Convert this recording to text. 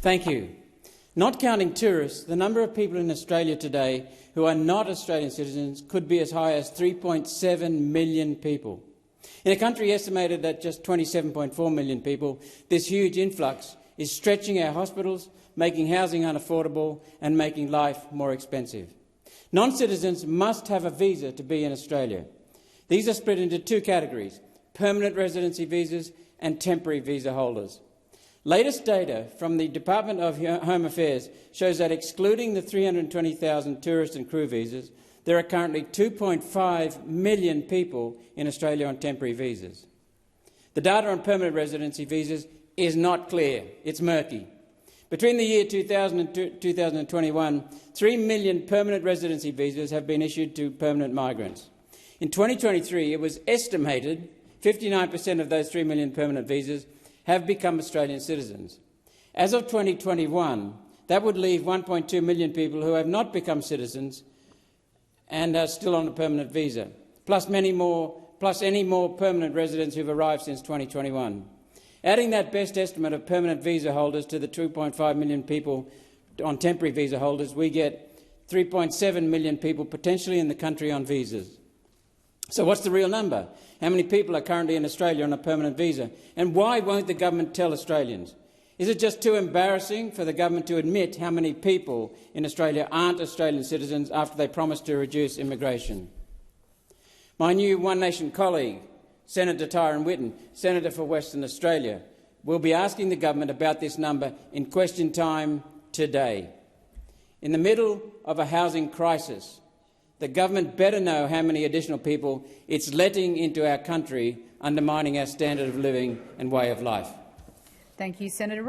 Thank you. Not counting tourists, the number of people in Australia today who are not Australian citizens could be as high as 3.7 million people. In a country estimated at just 27.4 million people, this huge influx is stretching our hospitals, making housing unaffordable and making life more expensive. Non-citizens must have a visa to be in Australia. These are split into two categories: permanent residency visas and temporary visa holders. Latest data from the Department of Home Affairs shows that, excluding the 320,000 tourist and crew visas, there are currently 2.5 million people in Australia on temporary visas. The data on permanent residency visas is not clear. It's murky. Between the year 2000 and 2021, 3 million permanent residency visas have been issued to permanent migrants. In 2023, it was estimated 59% of those 3 million permanent visas have become Australian citizens. As of 2021, that would leave 1.2 million people who have not become citizens and are still on a permanent visa, plus any more permanent residents who've arrived since 2021. Adding that best estimate of permanent visa holders to the 2.5 million people on temporary visa holders, we get 3.7 million people potentially in the country on visas. So what's the real number? How many people are currently in Australia on a permanent visa? And why won't the government tell Australians? Is it just too embarrassing for the government to admit how many people in Australia aren't Australian citizens after they promised to reduce immigration? My new One Nation colleague, Senator Tyron Whitten, Senator for Western Australia, will be asking the government about this number in question time today. In the middle of a housing crisis, the government better know how many additional people it's letting into our country, undermining our standard of living and way of life. Thank you, Senator.